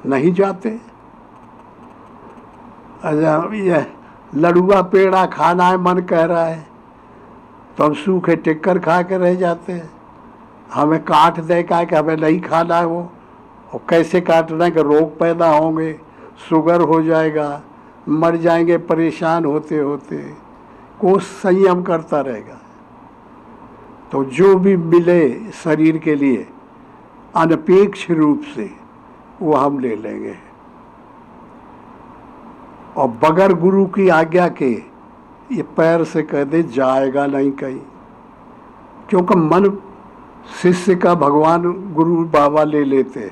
नहीं जाते। अच्छा, ये लड़ुआ पेड़ा खाना है, मन कह रहा है, तो हम सूखे टिक्कर खा के रह जाते हैं। हमें काट दे का कि हमें नहीं खाना है वो, और कैसे काटना है कि रोग पैदा होंगे, शुगर हो जाएगा, मर जाएंगे परेशान होते होते। कोई संयम करता रहेगा। तो जो भी मिले शरीर के लिए अनपेक्ष रूप से वो हम ले लेंगे, और बगैर गुरु की आज्ञा के ये पैर से कह दे जाएगा नहीं कहीं। क्योंकि मन शिष्य का भगवान गुरु बाबा ले लेते,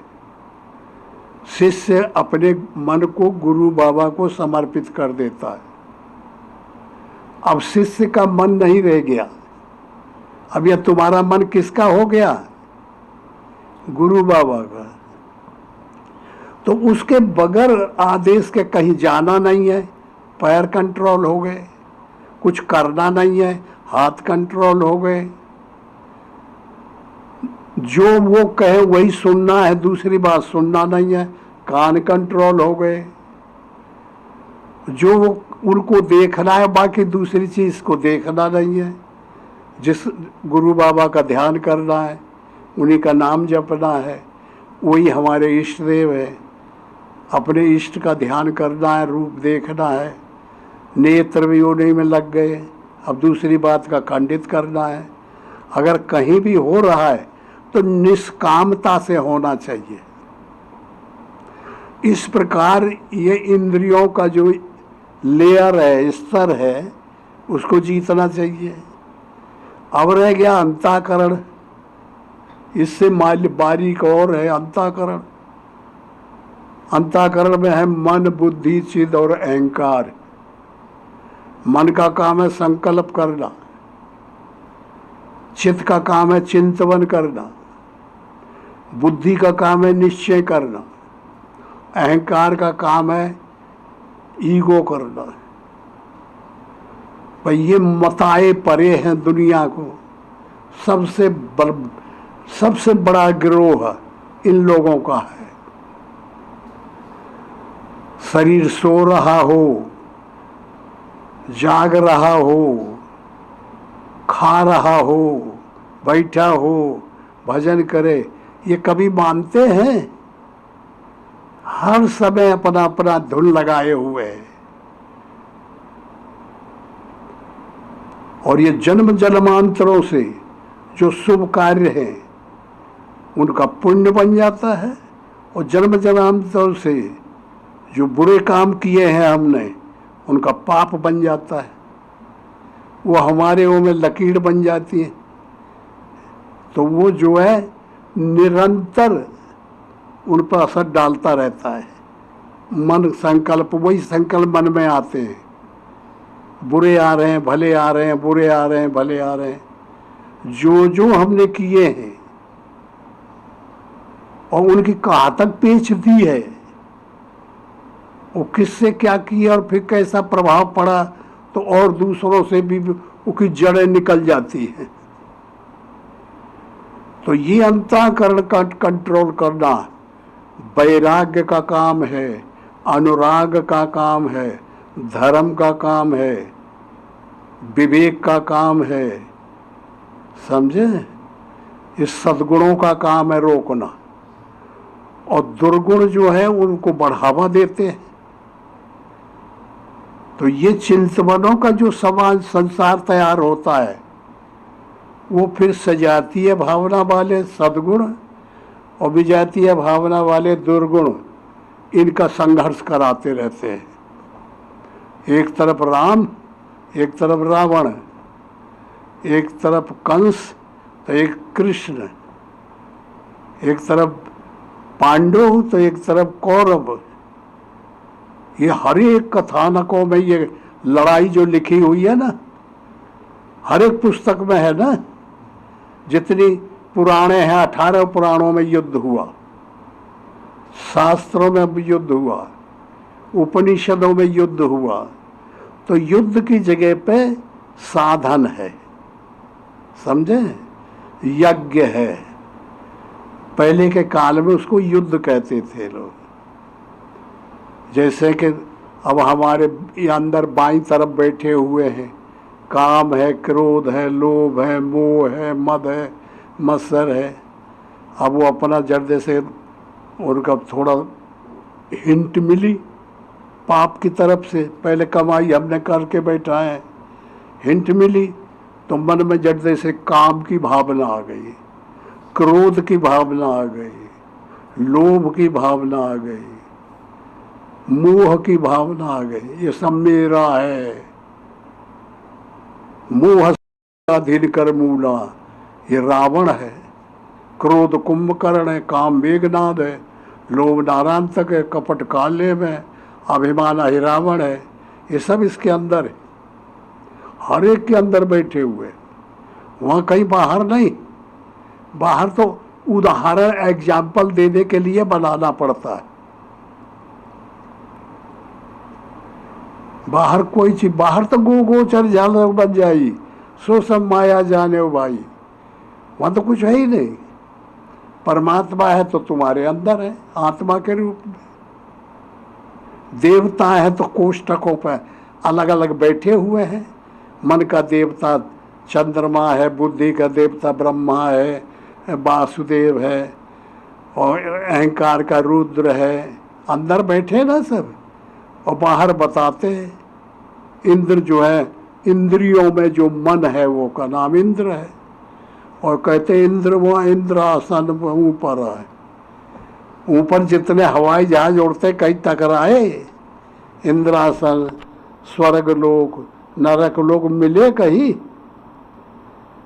शिष्य अपने मन को गुरु बाबा को समर्पित कर देता है। अब शिष्य का मन नहीं रह गया, अब यह तुम्हारा मन किसका हो गया? गुरु बाबा का। तो उसके बगैर आदेश के कहीं जाना नहीं है, पैर कंट्रोल हो गए, कुछ करना नहीं है, हाथ कंट्रोल हो गए, जो वो कहे वही सुनना है, दूसरी बात सुनना नहीं है, कान कंट्रोल हो गए, जो वो उनको देखना है बाकी दूसरी चीज़ को देखना नहीं है। जिस गुरु बाबा का ध्यान करना है, उन्हीं का नाम जपना है, वही हमारे इष्ट देव है। अपने इष्ट का ध्यान करना है, रूप देखना है, नेत्र भी उन्हीं में लग गए, अब दूसरी बात का खंडित करना है। अगर कहीं भी हो रहा है तो निष्कामता से होना चाहिए। इस प्रकार ये इंद्रियों का जो लेयर है, स्तर है, उसको जीतना चाहिए। अब रह गया अंतःकरण, इससे बारीक और है अंतःकरण। अंतःकरण में है मन, बुद्धि, चित्त और अहंकार। मन का काम है संकल्प करना, चित्त का काम है चिंतन करना, बुद्धि का काम है निश्चय करना, अहंकार का काम है ईगो करना। भाई ये मताए परे हैं दुनिया को, सबसे बड़ा गिरोह इन लोगों का है। शरीर सो रहा हो, जाग रहा हो, खा रहा हो, बैठा हो, भजन करे, ये कभी मानते हैं? हर समय अपना अपना धुन लगाए हुए हैं। और ये जन्म जन्मांतरों से जो शुभ कार्य हैं उनका पुण्य बन जाता है, और जन्म जन्मांतरों से जो बुरे काम किए हैं हमने उनका पाप बन जाता है, वो हमारे वो में लकीर बन जाती है। तो वो जो है निरंतर उन पर असर डालता रहता है। मन संकल्प, वही संकल्प मन में आते हैं, बुरे आ रहे हैं, भले आ रहे हैं, बुरे आ रहे हैं, भले आ रहे हैं। जो जो हमने किए हैं और उनकी कहाँ तक पेच दी है, वो किससे क्या किया और फिर कैसा प्रभाव पड़ा, तो और दूसरों से भी उसकी जड़ें निकल जाती हैं। तो ये अंतःकरण का कंट्रोल करना वैराग्य का काम है, अनुराग का काम है, धर्म का काम है, विवेक का काम है। समझे? इस सद्गुणों का काम है रोकना, और दुर्गुण जो है उनको बढ़ावा देते हैं। तो ये चिंतनों का जो समाज संसार तैयार होता है, वो फिर सजातीय भावना वाले सद्गुण और विजातीय भावना वाले दुर्गुण, इनका संघर्ष कराते रहते हैं। एक तरफ राम, एक तरफ रावण, एक तरफ कंस तो एक कृष्ण, एक तरफ पांडव तो एक तरफ कौरव। ये हर एक कथानकों में ये लड़ाई जो लिखी हुई है ना, हर एक पुस्तक में है ना। जितनी पुराणे हैं, 18 पुराणों में युद्ध हुआ, शास्त्रों में युद्ध हुआ, उपनिषदों में युद्ध हुआ। तो युद्ध की जगह पे साधन है, समझे? यज्ञ है। पहले के काल में उसको युद्ध कहते थे लोग। जैसे कि अब हमारे ये अंदर बाईं तरफ बैठे हुए हैं, काम है, क्रोध है, लोभ है, मोह है, मद है, मत्सर है। अब वो अपना जड़ से उनका थोड़ा हिंट मिली पाप की तरफ से, पहले कमाई हमने करके बैठा है, हिंट मिली तो मन में जड़ से काम की भावना आ गई, क्रोध की भावना आ गई, लोभ की भावना आ गई, मोह की भावना आ गई। ये सब मेरा है। मोह अधीन कर मूला, ये रावण है। क्रोध कुंभकर्ण है, काम मेघनाद है, लोभ नारायण तक है, कपट काले में, अभिमान अहिरावण है। ये सब इसके अंदर है, हर एक के अंदर बैठे हुए। वहाँ कहीं बाहर नहीं। बाहर तो उदाहरण एग्जाम्पल देने के लिए बनाना पड़ता है। बाहर कोई चीज, बाहर तो गोचर झालर बन जाई, सो सब माया जाने हो भाई। वहाँ तो कुछ है ही नहीं। परमात्मा है तो तुम्हारे अंदर है, आत्मा के रूप में। देवता है तो कोष्ठकों पर अलग अलग बैठे हुए हैं। मन का देवता चंद्रमा है, बुद्धि का देवता ब्रह्मा है, वासुदेव है, और अहंकार का रुद्र है। अंदर बैठे ना सब, और बाहर बताते इंद्र जो है, इंद्रियों में जो मन है वो का नाम इंद्र है। और कहते इंद्र वो इंद्रासन ऊपर है। ऊपर जितने हवाई जहाज उड़ते कहीं टकराए, इंद्रासन, स्वर्ग लोक, नरक लोक मिले कहीं?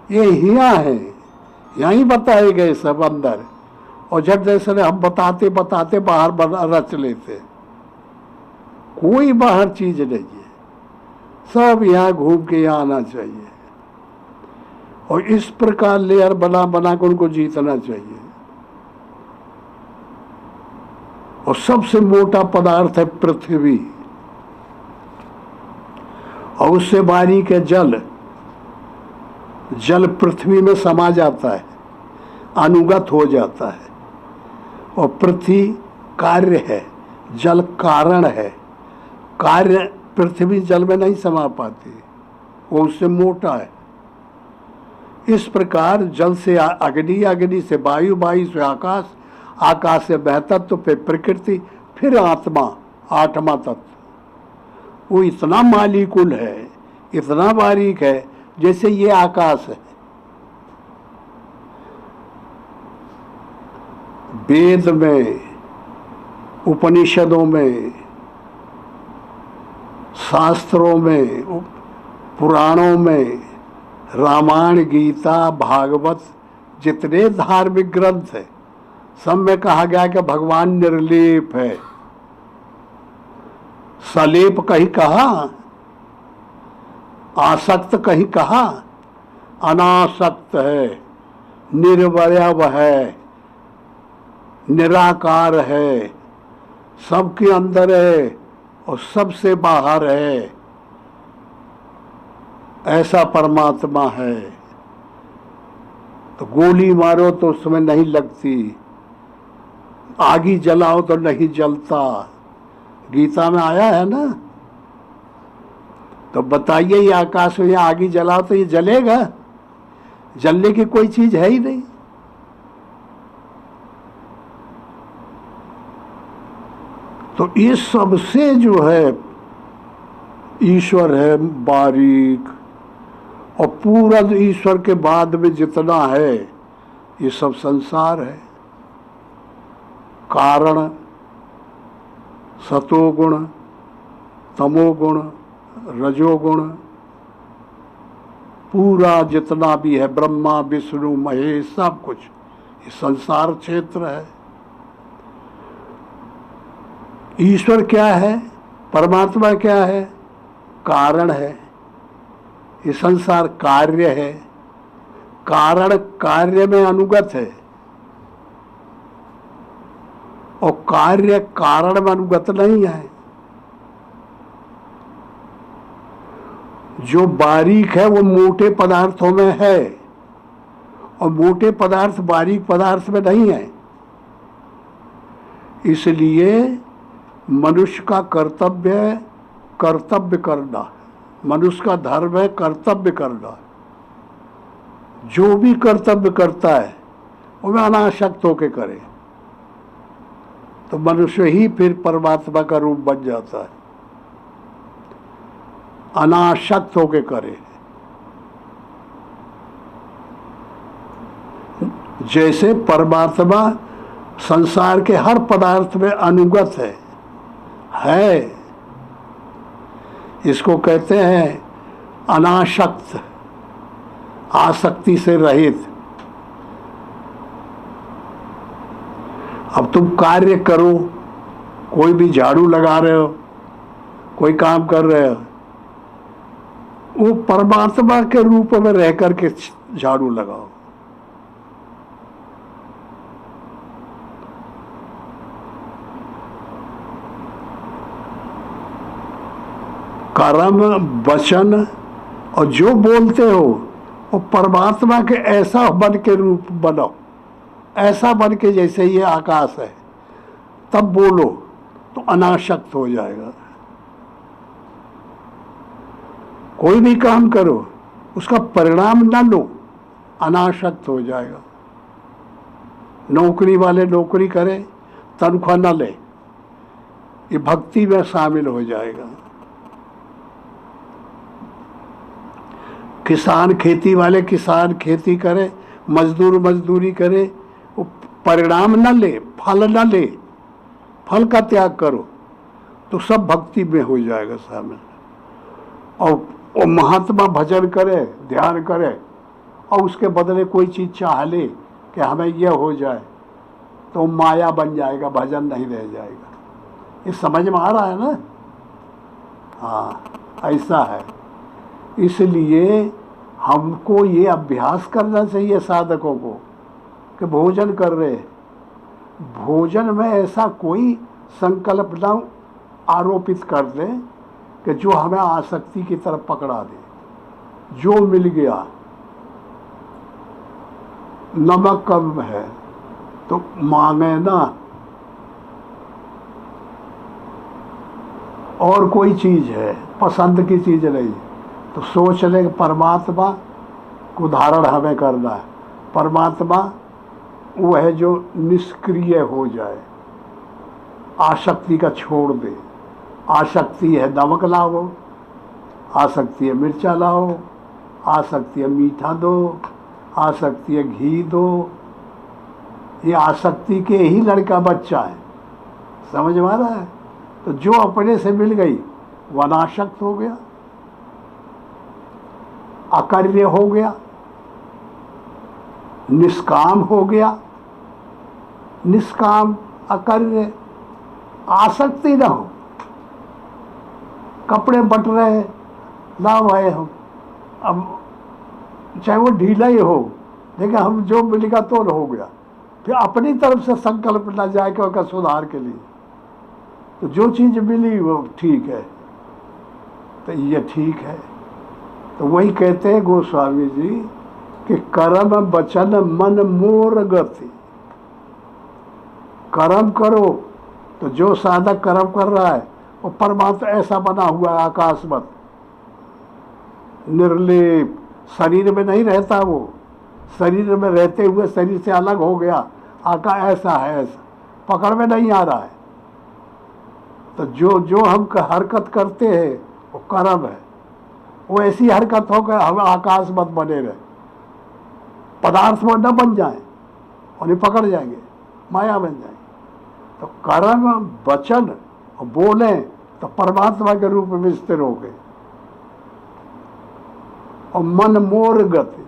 ये यहाँ है, यहीं बताए गए सब अंदर। और जब जैसे हम बताते बताते बाहर रच लेते, कोई बाहर चीज नहीं है, सब यहाँ घूम के यहाँ आना चाहिए। और इस प्रकार लेयर बना बना कर उनको जीतना चाहिए। और सबसे मोटा पदार्थ है पृथ्वी, और उससे बारीक है जल। जल पृथ्वी में समा जाता है, अनुगत हो जाता है। और पृथ्वी कार्य है, जल कारण है। कार्य पृथ्वी जल में नहीं समा पाती, वो उससे मोटा है। इस प्रकार जल से अग्नि, अग्नि से वायु, वायु से आकाश, आकाश से महतत्व, पे प्रकृति, फिर आत्मा, आठवां तत्व। वो इतना मालिकुल है, इतना बारीक है, जैसे ये आकाश है। वेद में, उपनिषदों में, शास्त्रों में, पुराणों में, रामायण, गीता, भागवत, जितने धार्मिक ग्रंथ है, सब में कहा गया कि भगवान निर्लेप है। सलेप कहीं कहा, आसक्त कहीं कहा, अनासक्त है, निर्वयव है, निराकार है, सबके अंदर है और सबसे बाहर है। ऐसा परमात्मा है। तो गोली मारो तो उसमें नहीं लगती, आगी जलाओ तो नहीं जलता। गीता में आया है ना। तो बताइए, ये आकाश में आगी जलाओ तो ये जलेगा? जलने की कोई चीज है ही नहीं। तो ये सबसे जो है ईश्वर है बारीक, और पूरा ईश्वर के बाद में जितना है ये सब संसार है। कारण, सतोगुण, तमोगुण, रजोगुण, पूरा जितना भी है, ब्रह्मा विष्णु महेश, सब कुछ ये संसार क्षेत्र है। ईश्वर क्या है, परमात्मा क्या है? कारण है। ये संसार कार्य है। कारण कार्य में अनुगत है, और कार्य कारण में अनुगत नहीं है। जो बारीक है वो मोटे पदार्थों में है, और मोटे पदार्थ बारीक पदार्थ में नहीं है। इसलिए मनुष्य का कर्तव्य है कर्तव्य करना, मनुष्य का धर्म है कर्तव्य करना। जो भी कर्तव्य करता है वो अनासक्त होके करे तो मनुष्य ही फिर परमात्मा का रूप बन जाता है। अनासक्त होके करे। जैसे परमात्मा संसार के हर पदार्थ में अनुगत है, इसको कहते हैं अनासक्त, आसक्ति से रहित। अब तुम कार्य करो, कोई भी झाड़ू लगा रहे हो, कोई काम कर रहे हो, वो परमात्मा के रूप में रह करके झाड़ू लगाओ। कर्म वचन और जो बोलते हो वो परमात्मा के ऐसा बन के रूप बनो, ऐसा बन के जैसे ये आकाश है, तब बोलो तो अनासक्त हो जाएगा। कोई भी काम करो उसका परिणाम ना लो, अनासक्त हो जाएगा। नौकरी वाले नौकरी करें, तनख्वाह ना ले, ये भक्ति में शामिल हो जाएगा। किसान खेती वाले किसान खेती करे, मजदूर मजदूरी करे, वो परिणाम न ले, फल न ले, फल का त्याग करो तो सब भक्ति में हो जाएगा शामिल। और महात्मा भजन करे, ध्यान करे और उसके बदले कोई चीज़ चाह ले कि हमें यह हो जाए तो माया बन जाएगा, भजन नहीं रह जाएगा। ये समझ में आ रहा है ना? हाँ, ऐसा है। इसलिए हमको ये अभ्यास करना चाहिए साधकों को कि भोजन कर रहे, भोजन में ऐसा कोई संकल्प न आरोपित कर दे कि जो हमें आसक्ति की तरफ पकड़ा दे। जो मिल गया, नमक कम है तो मांगे ना, और कोई चीज़ है पसंद की चीज़ नहीं तो सोच ले परमात्मा को धारण हमें करना है। परमात्मा वो है जो निष्क्रिय हो जाए, आसक्ति का छोड़ दे। आसक्ति है नमक लाओ, आसक्ति है मिर्चा लाओ, आसक्ति है मीठा दो, आसक्ति है घी दो। ये आसक्ति के ही लड़का बच्चा है, समझ में आ रहा है? तो जो अपने से मिल गई वो अनासक्त हो गया, अकार्य हो गया, निष्काम हो गया। निष्काम अकार्य, आसक्ति न हो। कपड़े बट रहे लाभ है हम, अब चाहे वो ढीला ही हो, लेकिन हम जो मिलेगा तो हो गया। फिर अपनी तरफ से संकल्प ना जाए कि उसका सुधार के लिए, तो जो चीज़ मिली वो ठीक है, तो ये ठीक है। तो वही कहते हैं गोस्वामी जी कि कर्म वचन मन मोर गति। कर्म करो तो जो साधक कर्म कर रहा है वो परमात्मा ऐसा बना हुआ है आकाशवत, निर्लेप, शरीर में नहीं रहता। वो शरीर में रहते हुए शरीर से अलग हो गया, आका ऐसा है, ऐसा पकड़ में नहीं आ रहा है। तो जो जो हम हरकत करते हैं वो कर्म है। वो ऐसी हरकत हो कि हम आकाश मत बने रहे, पदार्थ में न बन जाए और नहीं पकड़ जाएंगे, माया बन जाएंगे। तो कर्म वचन और बोले तो परमात्मा के रूप में स्थिर हो गए। और मन मोर गति,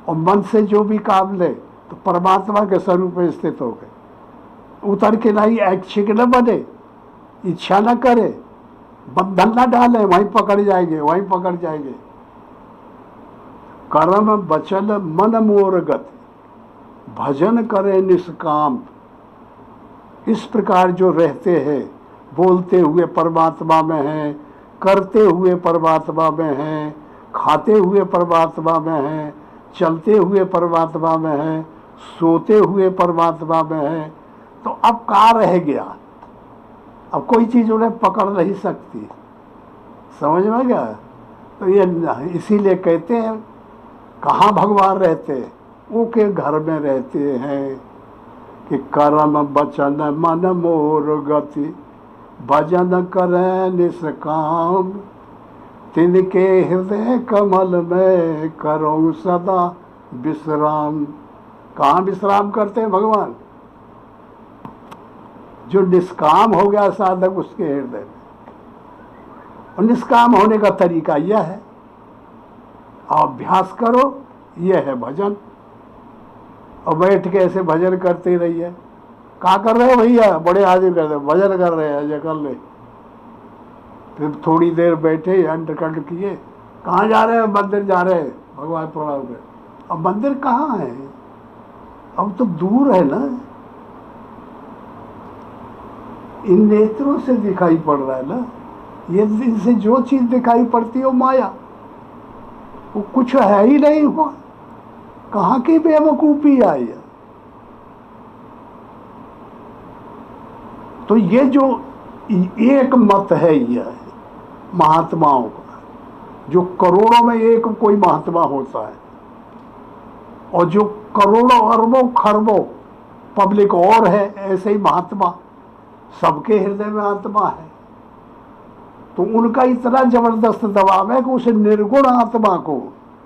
और मन से जो भी काम ले तो परमात्मा के स्वरूप में स्थित हो गए। उतर के नहीं ऐच्छिक न बने, इच्छा न करे, बंधन न डाले, वहीं पकड़ जाएंगे, वहीं पकड़ जाएंगे। कर्म वचन मन मोर गति, भजन करे निष्काम। इस प्रकार जो रहते हैं, बोलते हुए परमात्मा में हैं, करते हुए परमात्मा में हैं, खाते हुए परमात्मा में हैं, चलते हुए परमात्मा में हैं, सोते हुए परमात्मा में हैं, तो अब कहाँ रह गया? अब कोई चीज़ उन्हें पकड़ नहीं सकती, समझ में गया। तो ये इसीलिए कहते हैं कहाँ भगवान रहते, वो के घर में रहते हैं कि कर्म बचन मन मोर गति भजन करें निष्काम, तिनके हृदय कमल में करो सदा विश्राम। कहाँ विश्राम करते हैं भगवान? जो निष्काम हो गया साधक उसके हृदय में। और निष्काम होने का तरीका यह है, अभ्यास करो, यह है भजन। और बैठ के ऐसे भजन करते रहिए। क्या कर रहे हो भैया? बड़े आदमी कर रहे, भजन कर रहे हैं, ये कर ले। फिर थोड़ी देर बैठे, अंडकंड किए, कहाँ जा रहे हैं? मंदिर जा रहे हैं, भगवान प्रणाम कर। अब मंदिर कहाँ है? अब तो दूर है ना, इन नेत्रों से दिखाई पड़ रहा है ना। ये इनसे जो चीज दिखाई पड़ती है वो माया, वो कुछ है ही नहीं हुआ। कहाँ की बेवकूफी आई है। तो ये जो एक मत है, यह महात्माओं का, जो करोड़ों में एक कोई महात्मा होता है, और जो करोड़ों अरबों खरबों पब्लिक और है, ऐसे ही महात्मा सबके हृदय में आत्मा है। तो उनका इतना जबरदस्त दबाव है कि उस निर्गुण आत्मा को,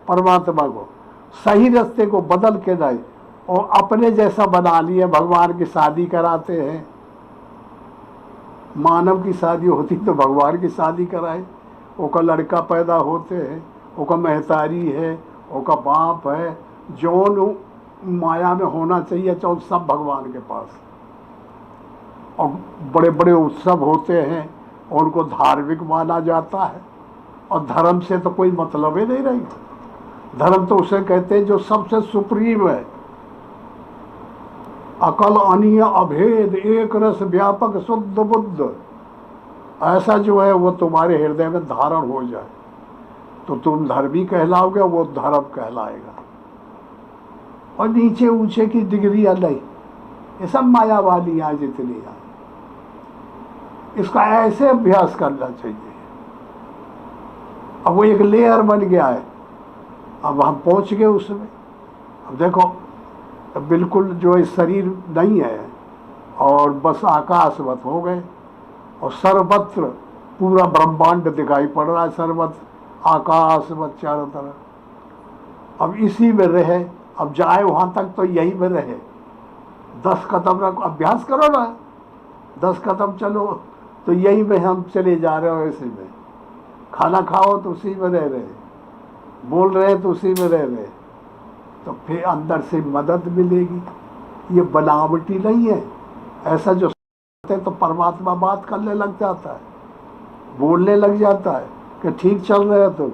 परमात्मा को सही रास्ते को बदल के जाए और अपने जैसा बना लिए। भगवान की शादी कराते हैं, मानव की शादी होती तो भगवान की शादी कराए। ओका लड़का पैदा होते हैं, ओका महतारी है, ओका बाप है, जौन माया में होना चाहिए चौन सब भगवान के पास। और बड़े बड़े उत्सव होते हैं और उनको धार्मिक माना जाता है। और धर्म से तो कोई मतलब ही नहीं रही। धर्म तो उसे कहते हैं जो सबसे सुप्रीम है, अकल अनीय अभेद एक रस व्यापक शुद्ध बुद्ध। ऐसा जो है वो तुम्हारे हृदय में धारण हो जाए तो तुम धर्मी कहलाओगे, वो धर्म कहलाएगा। और नीचे ऊंचे की डिग्री नहीं, ये सब माया वाली आज जितनी है, इसका ऐसे अभ्यास करना चाहिए। अब वो एक लेयर बन गया है, अब हम पहुंच गए उसमें। अब देखो बिल्कुल जो है शरीर नहीं है और बस आकाशवत हो गए, और सर्वत्र पूरा ब्रह्मांड दिखाई पड़ रहा है, सर्वत्र आकाशवत चारों तरफ। अब इसी में रहे, अब जाए वहां तक तो यही में रहे। 10 कदम रखो, अभ्यास करो ना, 10 कदम चलो तो यही में हम चले जा रहे हो। ऐसे में खाना खाओ तो उसी में रह रहे, बोल रहे तो उसी में रह रहे, तो फिर अंदर से मदद मिलेगी। ये बनावटी नहीं है। ऐसा जो तो परमात्मा बात करने लग जाता है, बोलने लग जाता है कि ठीक चल रहे हो तुम,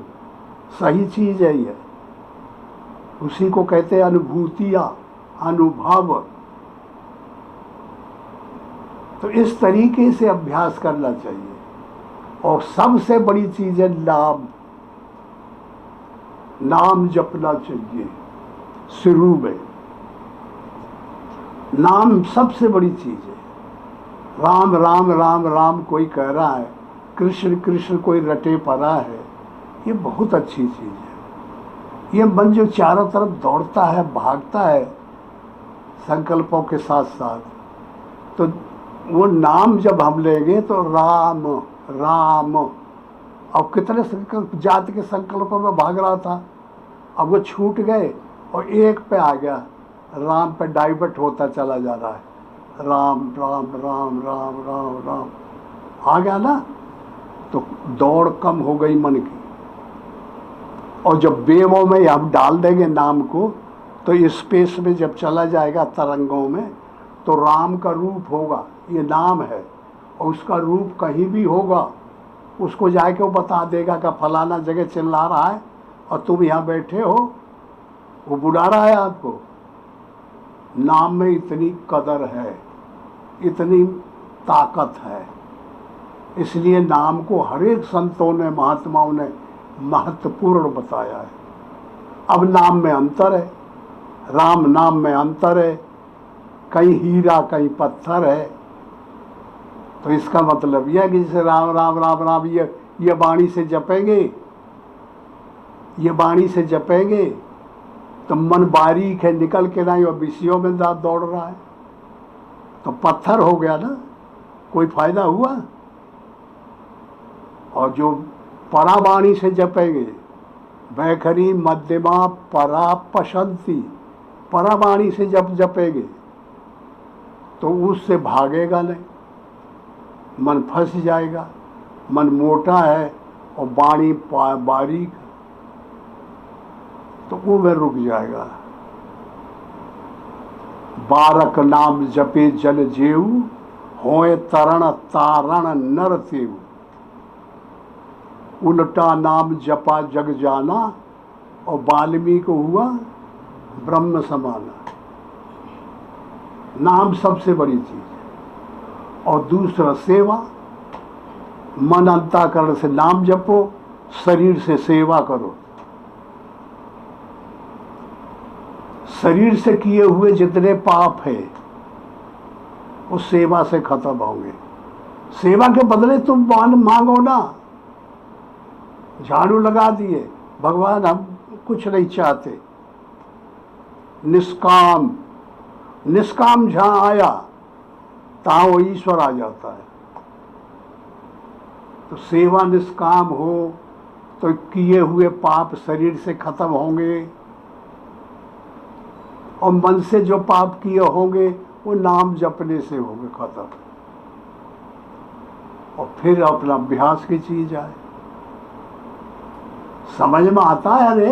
सही चीज है ये। उसी को कहते हैं अनुभूतियां, अनुभव। तो इस तरीके से अभ्यास करना चाहिए। और सबसे बड़ी चीज है नाम, नाम जपना चाहिए। शुरू में नाम सबसे बड़ी चीज है। राम राम राम राम कोई कह रहा है, कृष्ण कृष्ण कोई रटे पड़ा है, ये बहुत अच्छी चीज है। ये मन जो चारों तरफ दौड़ता है, भागता है संकल्पों के साथ साथ, तो वो नाम जब हम लेंगे तो राम राम। अब कितने संकल्प जाति के संकल्पों में भाग रहा था, अब वो छूट गए और एक पे आ गया, राम पे डाइवर्ट होता चला जा रहा है। राम राम राम राम राम राम आ गया ना, तो दौड़ कम हो गई मन की। और जब वेवों में हम डाल देंगे नाम को, तो स्पेस में जब चला जाएगा तरंगों में, तो राम का रूप होगा, ये नाम है। और उसका रूप कहीं भी होगा, उसको जाके वो बता देगा कि फलाना जगह चिल्ला रहा है और तुम यहाँ बैठे हो, वो बुला रहा है आपको। नाम में इतनी कदर है, इतनी ताकत है, इसलिए नाम को हर एक संतों ने, महात्माओं ने महत्वपूर्ण बताया है। अब नाम में अंतर है, राम नाम में अंतर है, कहीं हीरा कहीं पत्थर है। तो इसका मतलब यह है कि जैसे राम राम राम राम ये वाणी से जपेंगे, ये वाणी से जपेंगे तो मन बारीक है, निकल के नहीं और विषयों में दौड़ रहा है, तो पत्थर हो गया ना, कोई फायदा हुआ। और जो परावाणी से जपेंगे, वैखरी मध्यमा परा पशंती, परावाणी से जब जपेंगे तो उससे भागेगा नहीं, मन फंस जाएगा। मन मोटा है और वाणी बारीक, तो वो में रुक जाएगा। बारक नाम जपे जल जेऊ, होए तरण तारण नर तेऊ। उल्टा नाम जपा जग जाना, और वाल्मीकि को हुआ ब्रह्म समाना। नाम सबसे बड़ी चीज है। और दूसरा सेवा, मन अंतःकरण से नाम जपो, शरीर से सेवा करो। शरीर से किए हुए जितने पाप है उस सेवा से खत्म होंगे। सेवा के बदले तुम मांगो ना। झाड़ू लगा दिए, भगवान हम कुछ नहीं चाहते, निष्काम। निष्काम जहां आया तहां वो ईश्वर आ जाता है। तो सेवा निष्काम हो तो किए हुए पाप शरीर से खत्म होंगे, और मन से जो पाप किए होंगे वो नाम जपने से होंगे खत्म। और फिर अपना अभ्यास की चीज आए। समझ में आता है रे।